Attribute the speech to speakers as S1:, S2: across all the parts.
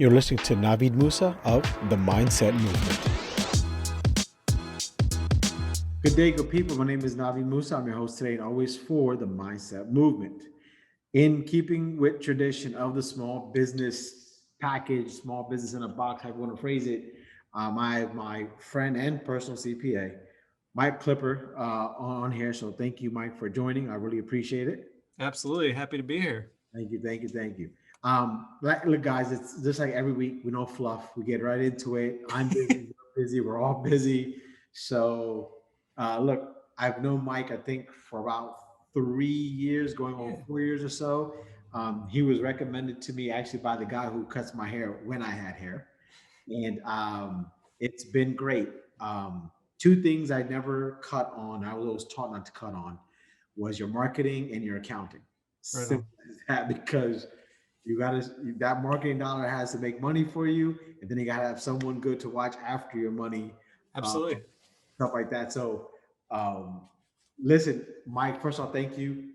S1: You're listening to Navid Moosa of the Mindset Movement. Good day, good people. My name is Navid Moosa. I'm your host today and always for the Mindset Movement. In keeping with tradition of the small business package, small business in a box, I want to phrase it, my friend and personal CPA, Mike Klipper, on here. So thank you, Mike, for joining. I really appreciate it.
S2: Absolutely. Happy to be here.
S1: Thank you. Look, guys, it's just like every week, we know fluff. We get right into it. I'm busy, you're busy, we're all busy. So, look, I've known Mike, I think, for about 3 years, going on 4 years or so. He was recommended to me actually by the guy who cuts my hair when I had hair. And it's been great. Two things I never cut on, I was always taught not to cut on, was your marketing and your accounting.
S2: Right
S1: Simple as that, because you gotta, that marketing dollar has to make money for you, and then you gotta have someone good to watch after your money.
S2: Absolutely.
S1: Stuff like that. So listen, Mike, first of all, thank you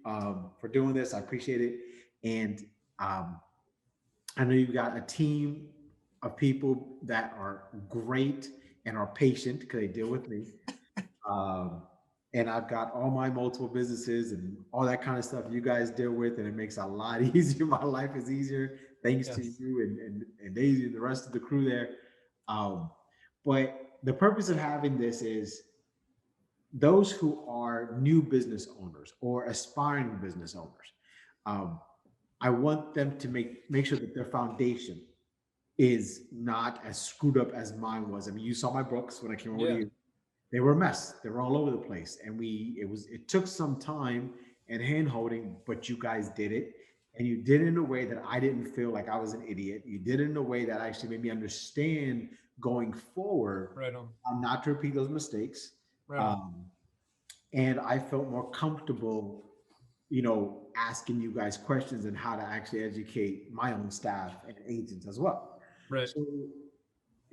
S1: for doing this. I appreciate it. And I know you've got a team of people that are great and are patient because they deal with me. And I've got all my multiple businesses and all that kind of stuff you guys deal with, and it makes it a lot easier. My life is easier thanks to you and Daisy and the rest of the crew there. But the purpose of having this is those who are new business owners or aspiring business owners. I want them to make sure that their foundation is not as screwed up as mine was. I mean, you saw my books when I came over to you. They were a mess. They were all over the place. And it took some time and hand holding, but you guys did it. And you did it in a way that I didn't feel like I was an idiot. You did it in a way that actually made me understand going forward,
S2: right on.
S1: Not to repeat those mistakes.
S2: Right
S1: and I felt more comfortable, asking you guys questions and how to actually educate my own staff and agents as well.
S2: Right.
S1: So,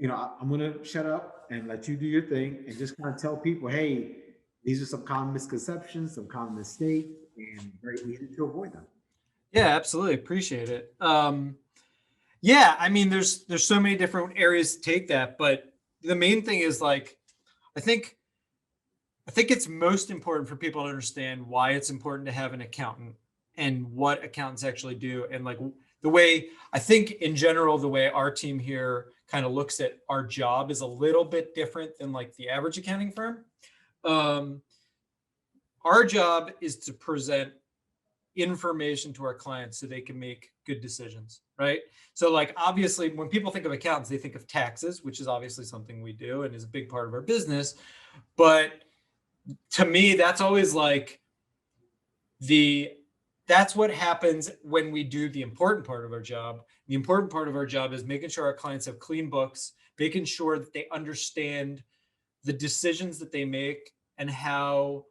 S1: I'm going to shut up and let you do your thing and just kind of tell people, hey, these are some common misconceptions, some common mistakes, and very easy to avoid them.
S2: Yeah, absolutely. Appreciate it. Yeah, I mean, there's so many different areas to take that, but the main thing is I think it's most important for people to understand why it's important to have an accountant and what accountants actually do. And the way, I think in general, the way our team here kind of looks at our job is a little bit different than the average accounting firm. Our job is to present information to our clients so they can make good decisions, right? So obviously when people think of accountants, they think of taxes, which is obviously something we do and is a big part of our business. But to me, that's always that's what happens when we do the important part of our job. The important part of our job is making sure our clients have clean books, making sure that they understand the decisions that they make and how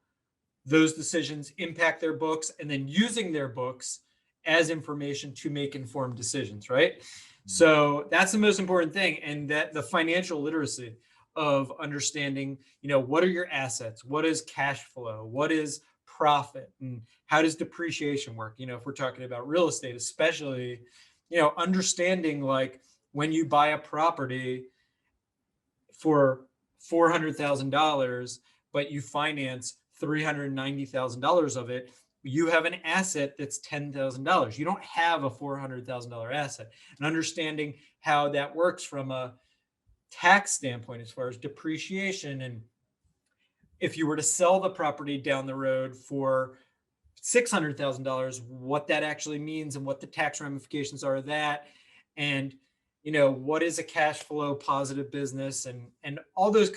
S2: those decisions impact their books, and then using their books as information to make informed decisions, right? So that's the most important thing. And that the financial literacy of understanding, what are your assets? What is cash flow? What is profit? And how does depreciation work? If we're talking about real estate, especially, understanding when you buy a property for $400,000, but you finance $390,000 of it, you have an asset that's $10,000. You don't have a $400,000 asset. And understanding how that works from a tax standpoint as far as depreciation, and if you were to sell the property down the road for $600,000, what that actually means and what the tax ramifications are of that, and what is a cash flow positive business, and all those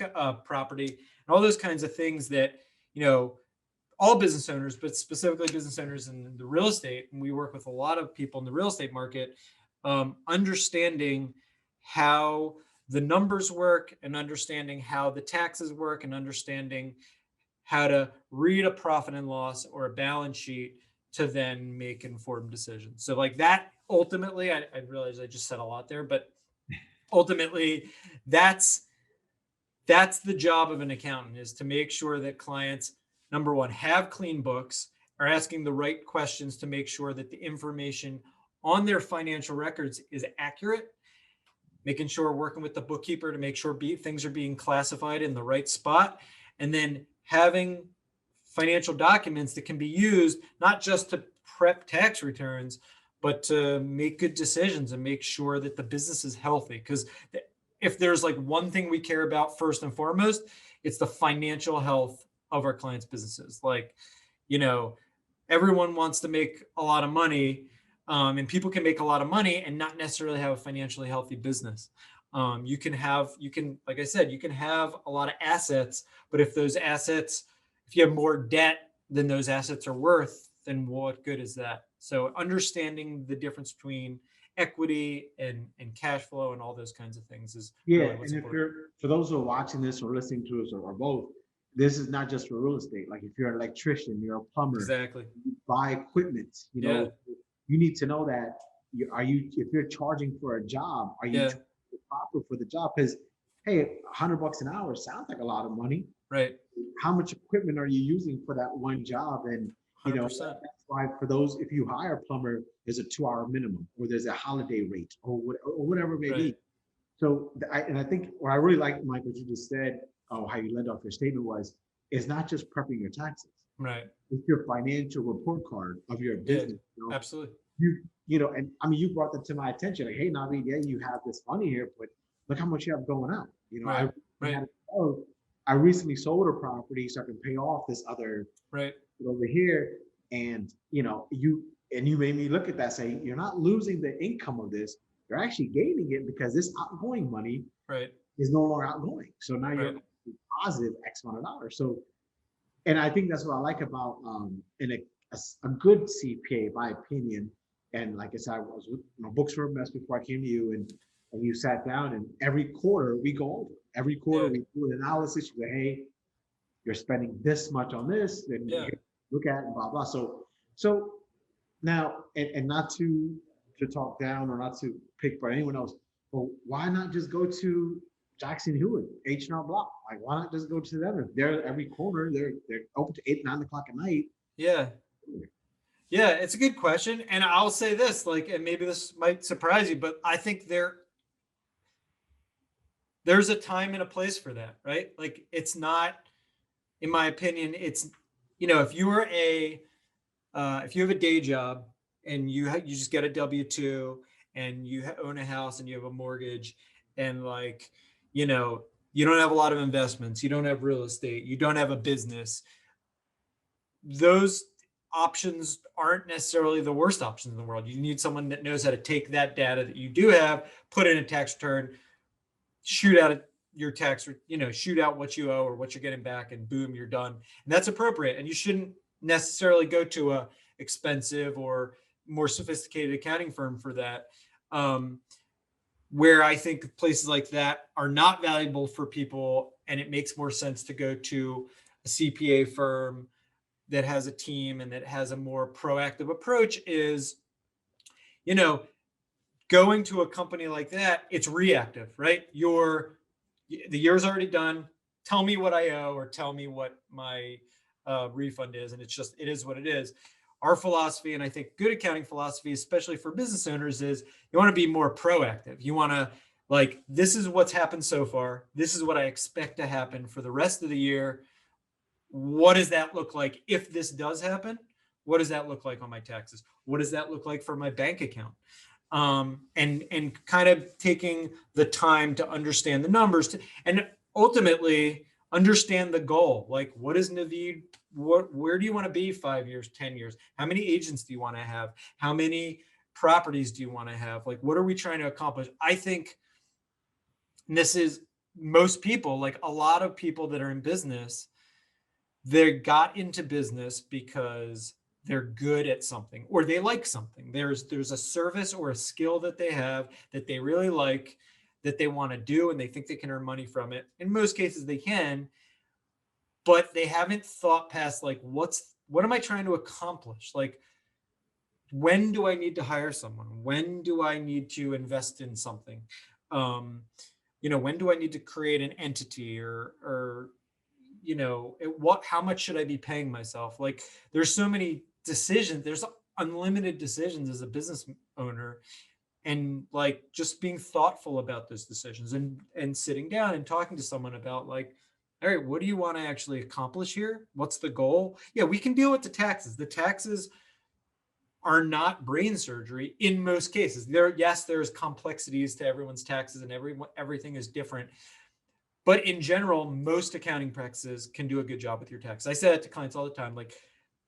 S2: property and all those kinds of things that all business owners, but specifically business owners in the real estate, and we work with a lot of people in the real estate market, understanding how the numbers work and understanding how the taxes work and understanding how to read a profit and loss or a balance sheet to then make informed decisions. So that ultimately, I realize I just said a lot there, but ultimately that's the job of an accountant, is to make sure that clients, number one, have clean books, are asking the right questions to make sure that the information on their financial records is accurate, making sure we're working with the bookkeeper to make sure things are being classified in the right spot, and then having financial documents that can be used not just to prep tax returns, but to make good decisions and make sure that the business is healthy. Because if there's like one thing we care about first and foremost, it's the financial health of our clients' businesses. Like, you know, everyone wants to make a lot of money, and people can make a lot of money and not necessarily have a financially healthy business. Like I said, you can have a lot of assets, but if you have more debt than those assets are worth, then what good is that? So understanding the difference between equity and cash flow and all those kinds of things is
S1: Yeah,
S2: really what's
S1: and if
S2: important.
S1: you're for those who are watching this or listening to us or both, this is not just for real estate. Like if you're an electrician, you're a plumber,
S2: Exactly.
S1: you buy equipment,
S2: Yeah.
S1: you need to know that if you're charging for a job, are you
S2: Yeah.
S1: charging proper for the job? Because hey, $100 an hour sounds like a lot of money.
S2: Right.
S1: How much equipment are you using for that one job? And
S2: 100%.
S1: that's why for those, if you hire a plumber, there's a 2 hour minimum, or there's a holiday rate, or whatever it may
S2: Right.
S1: be. So I think what I really like, Mike, what you just said, how you led off your statement was, it's not just prepping your taxes.
S2: Right.
S1: It's your financial report card of your
S2: Yeah.
S1: business.
S2: Absolutely.
S1: And I mean, you brought that to my attention. Like, hey, Navid, yeah, you have this money here, but look how much you have going out.
S2: Right. Right.
S1: I recently sold a property so I can pay off this other
S2: Right.
S1: over here. And you made me look at that, say, you're not losing the income of this, you're actually gaining it because this outgoing money
S2: Right.
S1: is no longer outgoing. So now you're
S2: Right.
S1: positive X amount of dollars. So, and I think that's what I like about in a good CPA, my opinion. And like I said, I was with my books were a mess before I came to you, and you sat down, and every quarter we go over. Every quarter
S2: Yeah.
S1: we do an analysis. You say, hey, you're spending this much on this, then
S2: Yeah.
S1: look at it, and blah blah. So now, and not to talk down or not to pick for anyone else, but why not just go to Jackson Hewitt, H&R Block? Like, why not just go to them? If they're every corner, they're open to 8, 9 o'clock at night.
S2: Yeah. Yeah. It's a good question. And I'll say this, like, and maybe this might surprise you, but I think there's a time and a place for that, right? Like, it's not, in my opinion, it's, if you have a day job and you just get a W-2 and you own a house and you have a mortgage, and like, you don't have a lot of investments, you don't have real estate, you don't have a business, those options aren't necessarily the worst options in the world. You need someone that knows how to take that data that you do have, put in a tax return, shoot out your tax, shoot out what you owe or what you're getting back, and boom, you're done. And that's appropriate. And you shouldn't necessarily go to a expensive or more sophisticated accounting firm for that. Where I think places like that are not valuable for people, and it makes more sense to go to a CPA firm that has a team and that has a more proactive approach is, going to a company like that, it's reactive, right? The year's already done. Tell me what I owe, or tell me what my refund is. And it is what it is. Our philosophy, and I think good accounting philosophy, especially for business owners, is you want to be more proactive. You want to, like, this is what's happened so far. This is what I expect to happen for the rest of the year. What does that look like if this does happen? What does that look like on my taxes? What does that look like for my bank account? And kind of taking the time to understand the numbers and ultimately understand the goal. Like, what is Navid? Where do you want to be 5 years, 10 years? How many agents do you want to have? How many properties do you want to have? Like, what are we trying to accomplish? I think this is most people, like a lot of people that are in business, they got into business because they're good at something or they like something. There's a service or a skill that they have that they really like, that they want to do, and they think they can earn money from it. In most cases they can, but they haven't thought past, like, what am I trying to accomplish? Like, when do I need to hire someone? When do I need to invest in something? When do I need to create an entity, or how much should I be paying myself? Like, there's so many decisions. There's unlimited decisions as a business owner. and like just being thoughtful about those decisions, and sitting down and talking to someone about like, all right, what do you want to actually accomplish here? What's the goal? Yeah, we can deal with the taxes. The taxes are not brain surgery in most cases. Yes, there's complexities to everyone's taxes, and everything is different. But in general, most accounting practices can do a good job with your taxes. I say that to clients all the time. Like,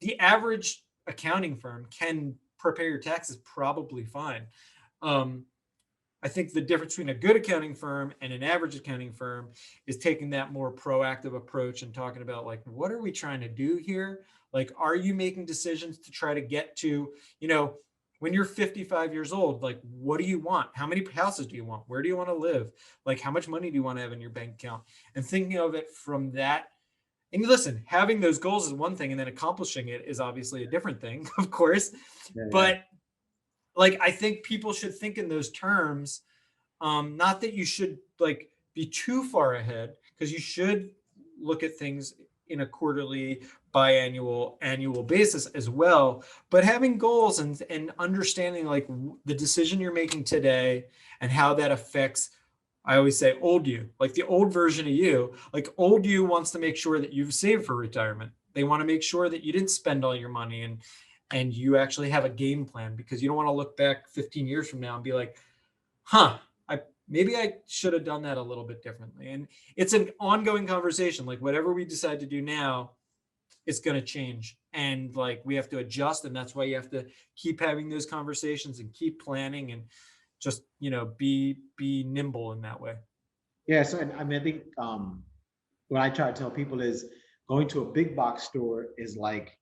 S2: the average accounting firm can prepare your taxes probably fine. I think the difference between a good accounting firm and an average accounting firm is taking that more proactive approach and talking about like, what are we trying to do here? Like, are you making decisions to try to get to, when you're 55 years old, like, what do you want? How many houses do you want? Where do you want to live? Like, how much money do you want to have in your bank account? And thinking of it from that. And listen, having those goals is one thing, and then accomplishing it is obviously a different thing, of course.
S1: Yeah,
S2: But like, I think people should think in those terms. Not that you should like be too far ahead, because you should look at things in a quarterly, biannual, annual basis as well. But having goals and understanding like the decision you're making today and how that affects, I always say old you, like the old version of you, like old you wants to make sure that you've saved for retirement. They want to make sure that you didn't spend all your money, and you actually have a game plan, because you don't want to look back 15 years from now and be like, maybe I should have done that a little bit differently. And it's an ongoing conversation. Like, whatever we decide to do now, it's going to change. And like, we have to adjust. And that's why you have to keep having those conversations and keep planning, and just, be nimble in that way.
S1: yeah. So, and I mean, I think what I try to tell people is going to a big box store is like,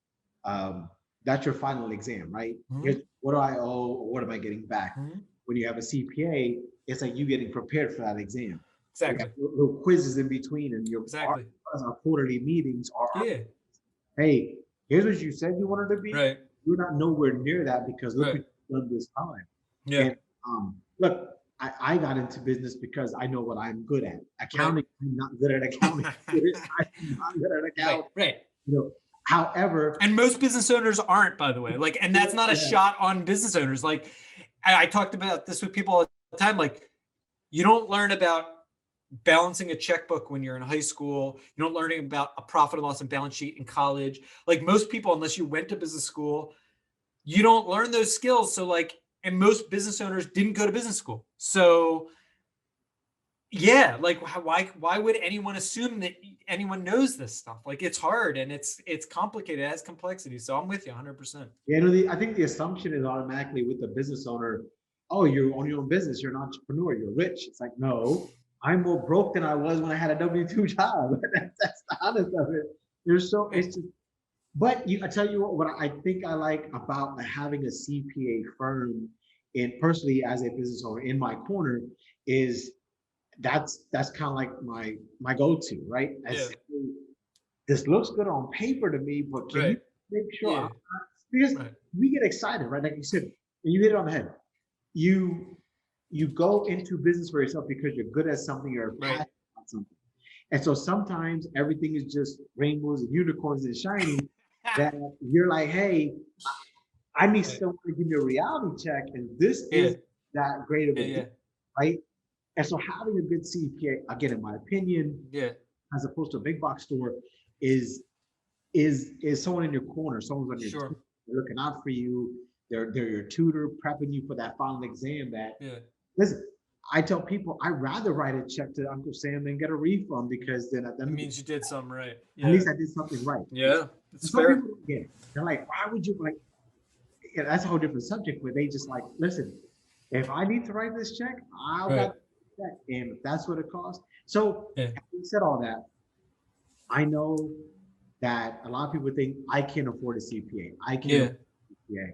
S1: that's your final exam, right?
S2: Mm-hmm.
S1: Here's what do I owe, or what am I getting back?
S2: Mm-hmm.
S1: When you have a CPA, it's like you getting prepared for that exam. You
S2: Exactly.
S1: have little quizzes in between, and
S2: Exactly.
S1: our quarterly meetings are,
S2: Yeah.
S1: hey, here's what you said you wanted to be.
S2: Right.
S1: You're not nowhere near that, because look
S2: Right.
S1: what you've done this time.
S2: Yeah.
S1: And look, I got into business because I know what I'm good at. Accounting, right. I'm not good at accounting. I'm not good at accounting.
S2: Right.
S1: However,
S2: and most business owners aren't, by the way. Like, and that's not a shot on business owners. Like, I talked about this with people all the time. Like, you don't learn about balancing a checkbook when you're in high school. You don't learn about a profit and loss and balance sheet in college. Like, most people, unless you went to business school, you don't learn those skills. So like, and most business owners didn't go to business school. So yeah, like, why would anyone assume that anyone knows this stuff? Like, it's hard, and it's complicated. It has complexity. So I'm with you 100%.
S1: Yeah, I think the assumption is automatically with the business owner, oh, you own your own business, you're an entrepreneur, you're rich. It's like, no, I'm more broke than I was when I had a W-2 job. That's the honest of it. It's just, but I tell you what I think I like about having a CPA firm, and personally as a business owner in my corner, is that's kind of like my go-to, right?
S2: Yeah.
S1: This looks good on paper to me, but can you make sure? Because we get excited, right? Like you said, and you hit it on the head. You go into business for yourself because you're good at something, you're passionate about something. And so sometimes everything is just rainbows and unicorns and shining, that you're like, hey, I need someone to give me a reality check, and this is that great of a deal, right? And so having a good CPA, again, in my opinion, as opposed to a big box store, is someone in your corner, someone's on your team, they're looking out for you, they're your tutor, prepping you for that final exam. That listen, I tell people I'd rather write a check to Uncle Sam than get a refund, because then it
S2: means you did something right.
S1: At least I did something right.
S2: Yeah, it's
S1: some
S2: fair.
S1: people don't get it. They're like, why would you like? Yeah, that's a whole different subject, where they just like, listen, if I need to write this check, I'll write the check, and if that's what it costs. So having said all that, I know that a lot of people think I can't afford a CPA. I can't afford a CPA.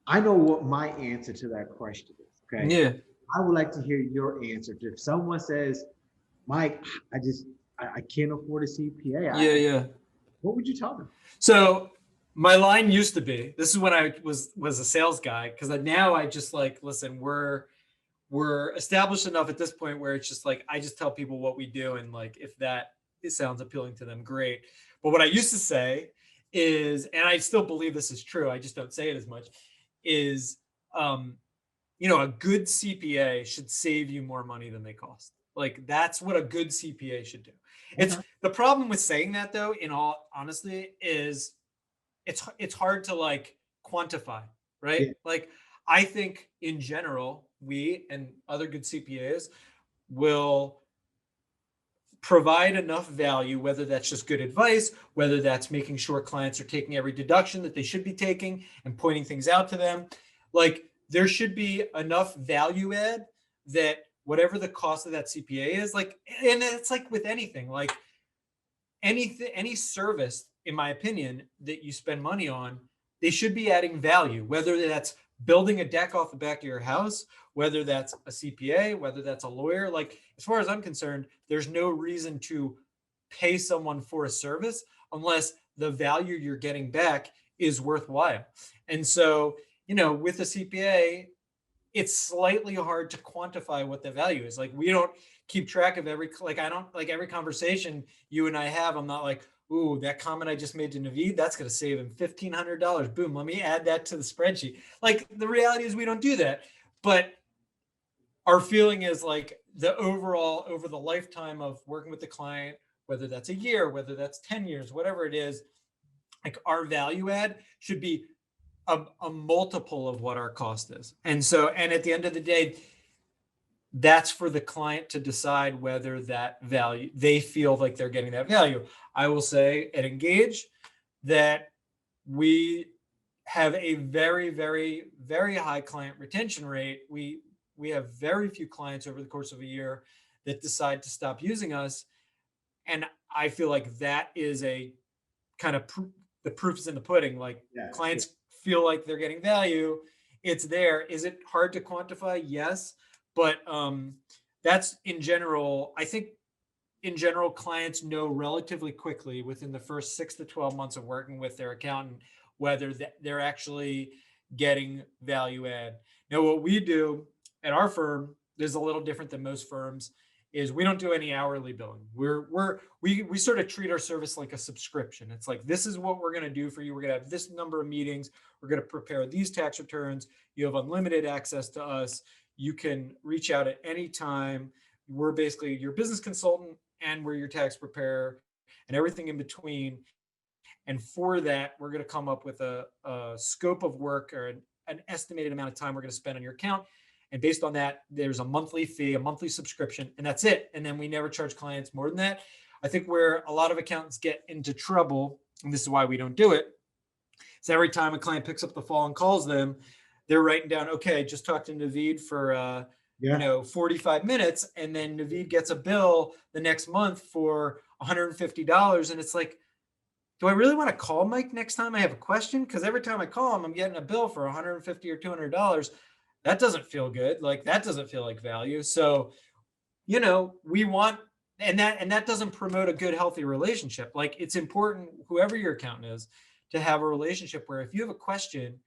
S1: I know what my answer to that question is. Okay.
S2: Yeah.
S1: I would like to hear your answer. If someone says, Mike, I can't afford a CPA. What would you tell them?
S2: So my line used to be, this is when I was a sales guy, because now I just like, listen, we're established enough at this point where it's just like, I just tell people what we do, and like, if it sounds appealing to them, great. But what I used to say is, and I still believe this is true, I just don't say it as much, is a good CPA should save you more money than they cost. Like that's what a good CPA should do. It's
S1: Okay.
S2: the problem with saying that though, in all honesty, is it's hard to like quantify, right?
S1: Yeah.
S2: Like I think in general, we and other good CPAs will provide enough value, whether that's just good advice, whether that's making sure clients are taking every deduction that they should be taking and pointing things out to them. Like there should be enough value add that whatever the cost of that CPA is, like, and it's like with anything, like any service, in my opinion, that you spend money on, they should be adding value, whether that's building a deck off the back of your house, whether that's a CPA, whether that's a lawyer. Like, as far as I'm concerned, there's no reason to pay someone for a service unless the value you're getting back is worthwhile. And so, with a CPA, it's slightly hard to quantify what the value is. Like we don't keep track of I don't like every conversation you and I have. I'm not like, ooh, that comment I just made to Navid, that's going to save him $1,500. Boom. Let me add that to the spreadsheet. Like the reality is we don't do that, but our feeling is like the overall over the lifetime of working with the client, whether that's a year, whether that's 10 years, whatever it is, like our value add should be a multiple of what our cost is. And so, and at the end of the day, that's for the client to decide whether that value, they feel like they're getting that value. I will say at Engage that we have a very, very, very high client retention rate. We have very few clients over the course of a year that decide to stop using us. And I feel like that is a kind of the proof is in the pudding. Like
S1: Yeah.
S2: clients feel like they're getting value. It's there. Is it hard to quantify? Yes. But that's in general, I think in general, clients know relatively quickly within the first 6 to 12 months of working with their accountant, whether they're actually getting value add. Now, what we do at our firm is a little different than most firms is we don't do any hourly billing. We sort of treat our service like a subscription. It's like, this is what we're going to do for you. We're going to have this number of meetings. We're going to prepare these tax returns. You have unlimited access to us. You can reach out at any time. We're basically your business consultant and we're your tax preparer and everything in between. And for that, we're going to come up with a scope of work or an estimated amount of time we're going to spend on your account. And based on that, there's a monthly fee, a monthly subscription, and that's it. And then we never charge clients more than that. I think where a lot of accountants get into trouble, and this is why we don't do it, is every time a client picks up the phone and calls them, they're writing down, okay, just talked to Navid for 45 minutes, and then Navid gets a bill the next month for $150, and it's like, do I really want to call Mike next time I have a question? Because every time I call him, I'm getting a bill for $150 or $200. That doesn't feel good. Like that doesn't feel like value. So, we want, and that doesn't promote a good, healthy relationship. Like it's important, whoever your accountant is, to have a relationship where if you have a question,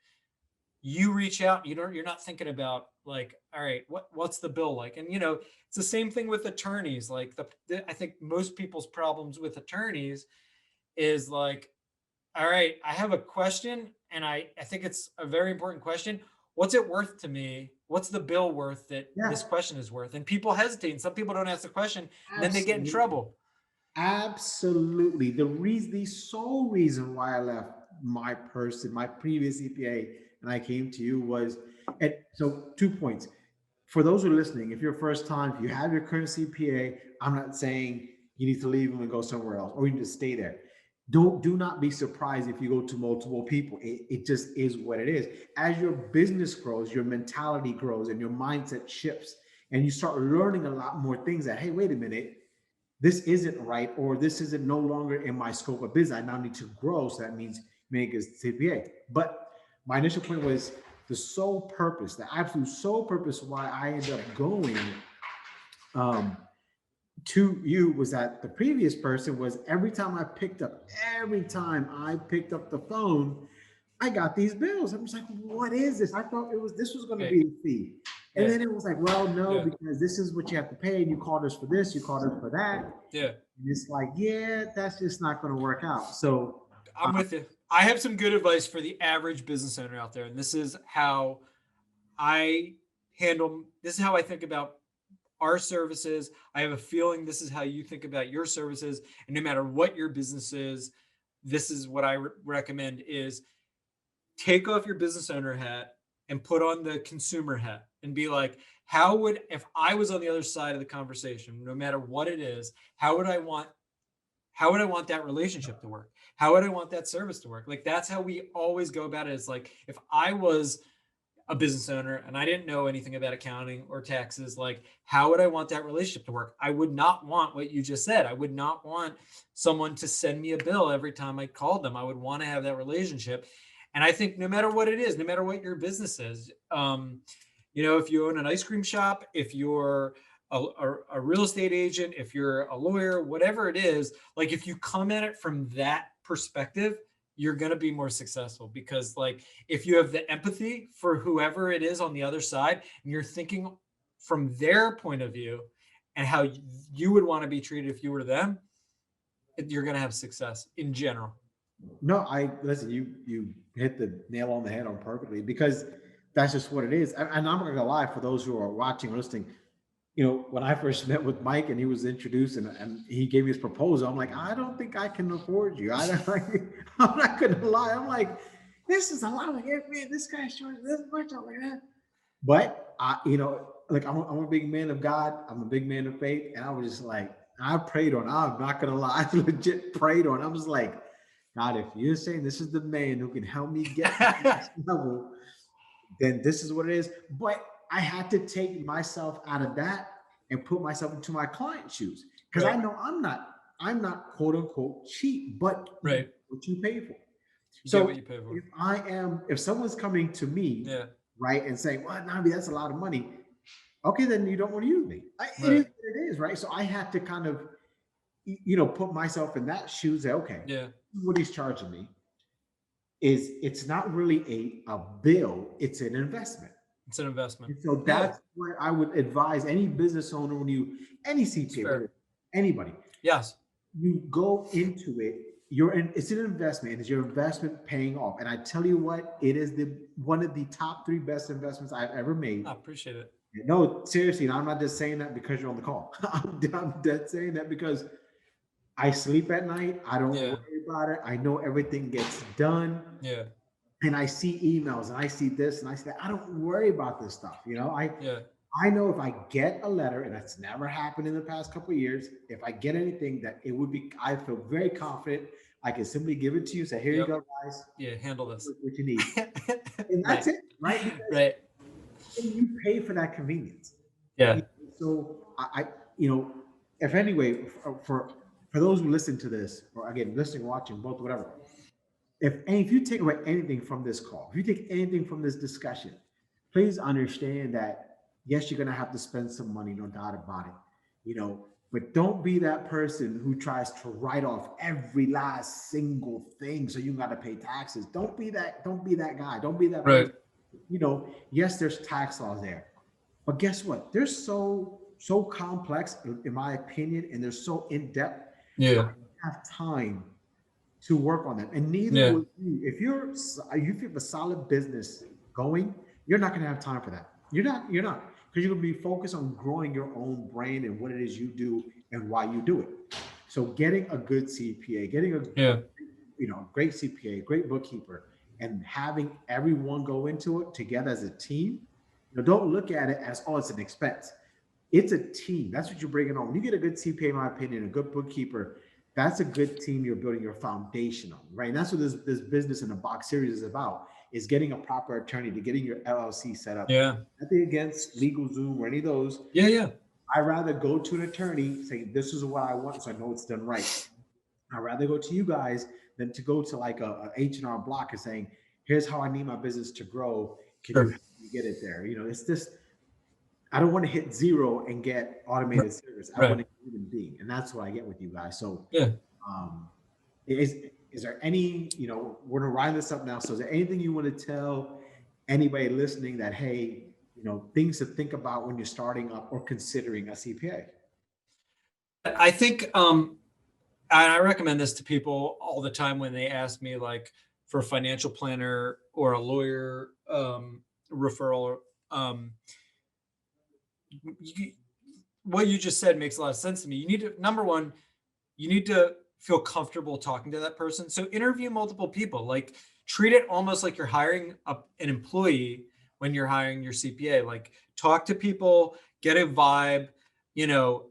S2: you reach out. You're not thinking about like, all right, what's the bill like? And it's the same thing with attorneys. Like I think most people's problems with attorneys is like, all right, I have a question and I think it's a very important question. What's it worth to me? What's the bill worth that this question is worth? And people hesitate. And some people don't ask the question and then they get in trouble.
S1: Absolutely. The sole reason why I left my previous CPA, and I came to you was, and so 2 points. For those who are listening, if you're first time, if you have your current CPA, I'm not saying you need to leave them and go somewhere else, or you need to stay there. Do not be surprised if you go to multiple people. It just is what it is. As your business grows, your mentality grows and your mindset shifts, and you start learning a lot more things that, hey, wait a minute, this isn't right, or this isn't no longer in my scope of business. I now need to grow. So that means make a CPA. But my initial point was the absolute sole purpose why I ended up going to you was that the previous person was every time I picked up the phone, I got these bills. I'm just like, what is this? I thought this was going to be a fee. And then it was like, well, no, because this is what you have to pay. And you called us for this, you called us for that.
S2: Yeah.
S1: And it's like, that's just not going to work out. So
S2: I'm with you. I have some good advice for the average business owner out there. And this is how I this is how I think about our services. I have a feeling this is how you think about your services. And no matter what your business is, this is what I recommend is take off your business owner hat and put on the consumer hat and be like, if I was on the other side of the conversation, no matter what it is, how would I want that relationship to work? How would I want that service to work? Like, that's how we always go about it. It's like, if I was a business owner and I didn't know anything about accounting or taxes, like, how would I want that relationship to work? I would not want what you just said. I would not want someone to send me a bill every time I called them. I would want to have that relationship. And I think no matter what it is, no matter what your business is, if you own an ice cream shop, if you're a real estate agent, if you're a lawyer, whatever it is, like, if you come at it from that perspective, you're going to be more successful, because, like, if you have the empathy for whoever it is on the other side and you're thinking from their point of view and how you would want to be treated if you were them, you're going to have success in general.
S1: No, listen, you hit the nail on the head on perfectly, because that's just what it is. And I'm not gonna lie, for those who are watching or listening, when I first met with Mike and he was introduced and he gave me his proposal, I'm like, I don't think I can afford you. I'm not gonna lie. I'm like, this is a lot. Like, man, this guy's charging this much. I'm like that. But like, I'm a big man of God. I'm a big man of faith. And I was just like, I prayed on, I'm not gonna lie, I legit prayed on. I was like, God, if you're saying this is the man who can help me get to the next level, then this is what it is. But I had to take myself out of that and put myself into my client's shoes, because
S2: Right.
S1: I know I'm not quote unquote cheap, but
S2: right,
S1: what you pay for.
S2: you
S1: So
S2: get what you pay for.
S1: if someone's coming to me,
S2: Yeah,
S1: right, and saying, well, Navi, that's a lot of money. Okay, then you don't want to use me. It is
S2: right.
S1: what it is, right? So I had to kind of, put myself in that shoes. Say, okay,
S2: Yeah,
S1: what he's charging me it's not really a bill, it's an investment.
S2: it's an investment.
S1: And so
S2: Yeah,
S1: that's where I would advise any business owner, any
S2: it's
S1: CPA,
S2: fair.
S1: whether anybody,
S2: Yes.
S1: you go into it, it's an investment, and it's your investment paying off. And I tell you what, it is one of the top 3 best investments I've ever made.
S2: I appreciate it.
S1: No, seriously, and I'm not just saying that because you're on the call. I'm dead saying that because I sleep at night. I don't
S2: Yeah,
S1: worry about it. I know everything gets done.
S2: yeah,
S1: And I see emails and I see this and I see that. I don't worry about this stuff.
S2: yeah.
S1: I know if I get a letter, and that's never happened in the past couple of years, if I get anything that it would be, I feel very confident. I can simply give it to you, say, here you
S2: Yep.
S1: go, guys.
S2: Yeah, handle this.
S1: What you need. And that's
S2: Right.
S1: it, right? Because
S2: Right.
S1: you pay for that convenience.
S2: Yeah.
S1: So if anyway, for those who listen to this, or again, listening, watching, both, whatever, if you take away anything from this call, if you take anything from this discussion, please understand that yes, you're gonna have to spend some money, no doubt about it. But don't be that person who tries to write off every last single thing so you gotta pay taxes. Don't be that guy. Don't be that
S2: Right.
S1: person. Yes, there's tax laws there. But guess what? They're so complex, in my opinion, and they're so in depth. I
S2: Yeah.
S1: don't have time to work on them, and neither
S2: Yeah.
S1: will you. If you have a solid business going, you're not going to have time for that. You're not because you're going to be focused on growing your own brand and what it is you do and why you do it. So getting a good CPA, getting
S2: Yeah.
S1: great CPA, great bookkeeper, and having everyone go into it together as a team. Don't look at it as, oh, it's an expense. It's a team. That's what you're bringing on. When you get a good CPA, in my opinion, a good bookkeeper, that's a good team you're building your foundation on, right? And that's what this business in a box series is about, is getting a proper attorney, to getting your LLC set up.
S2: Yeah.
S1: Nothing against LegalZoom or any of those.
S2: Yeah. Yeah.
S1: I'd rather go to an attorney, say, this is what I want, so I know it's done right. I'd rather go to you guys than to go to like a H&R Block and saying, here's how I need my business to grow. Can you
S2: Sure.
S1: help me get it there? It's just, I don't want to hit 0 and get automated service. I want
S2: Right.
S1: to get human being. And that's what I get with you guys. So
S2: Yeah.
S1: um, is there any, we're gonna wind this up now. So is there anything you want to tell anybody listening that, hey, things to think about when you're starting up or considering a CPA?
S2: I think I recommend this to people all the time when they ask me, like, for a financial planner or a lawyer referral. what you just said makes a lot of sense to me. You need to, number one, you need to feel comfortable talking to that person. So interview multiple people, like treat it almost like you're hiring an employee when you're hiring your CPA. Like talk to people, get a vibe, you know,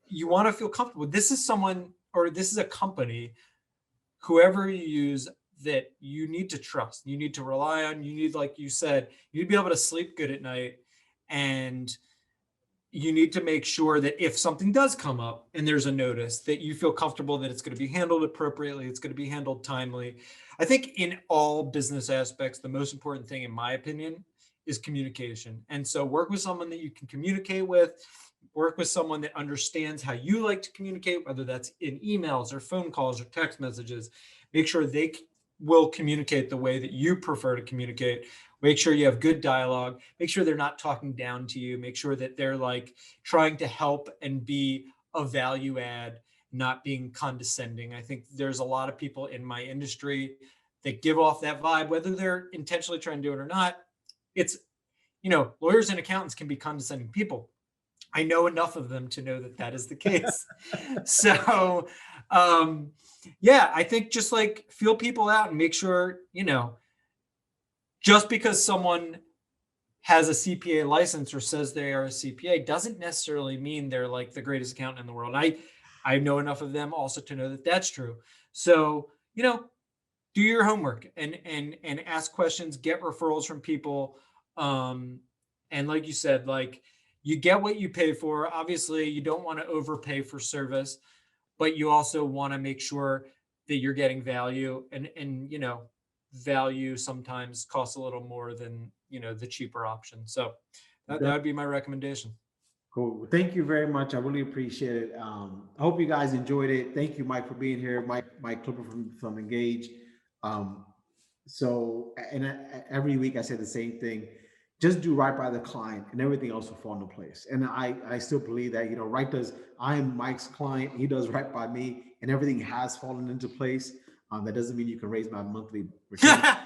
S2: you want to feel comfortable. This is someone, or this is a company, whoever you use, that you need to trust, you need to rely on, you need, like you said, you need to be able to sleep good at night. And you need to make sure that if something does come up and there's a notice, that you feel comfortable that it's going to be handled appropriately, it's going to be handled timely. I think in all business aspects, the most important thing, in my opinion, is communication. And so work with someone that you can communicate with, work with someone that understands how you like to communicate, whether that's in emails or phone calls or text messages. Make sure they will communicate the way that you prefer to communicate. Make sure you have good dialogue. Make sure they're not talking down to you. Make sure that they're like trying to help and be a value add, not being condescending. I think there's a lot of people in my industry that give off that vibe, whether they're intentionally trying to do it or not. It's, lawyers and accountants can be condescending people. I know enough of them to know that that is the case. So, yeah, I think just like feel people out and make sure, just because someone has a CPA license or says they are a CPA doesn't necessarily mean they're like the greatest accountant in the world. I know enough of them also to know that that's true. So, do your homework and ask questions, get referrals from people. And like you said, like you get what you pay for. Obviously, you don't want to overpay for service, but you also want to make sure that you're getting value, and value sometimes costs a little more than the cheaper option. So that would be my recommendation.
S1: Cool. Thank you very much. I really appreciate it. I hope you guys enjoyed it. Thank you, Mike, for being here. Mike Klipper from Engage. Every week I say the same thing. Just do right by the client and everything else will fall into place. And I still believe that, right does, I am Mike's client. He does right by me and everything has fallen into place. That doesn't mean you can raise my monthly return or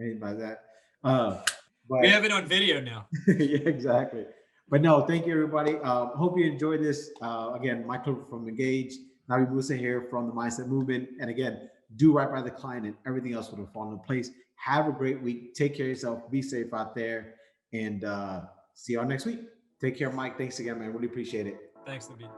S1: anything like that.
S2: But we have it on video now.
S1: Yeah, exactly. But no, thank you, everybody. Hope you enjoyed this. Again, Mike Klipper from Engage, Navid Moosa here from the Mindset Movement. And again, do right by the client and everything else will fall into place. Have a great week. Take care of yourself. Be safe out there. And see y'all next week. Take care, Mike. Thanks again, man. Really appreciate it.
S2: Thanks, Navid.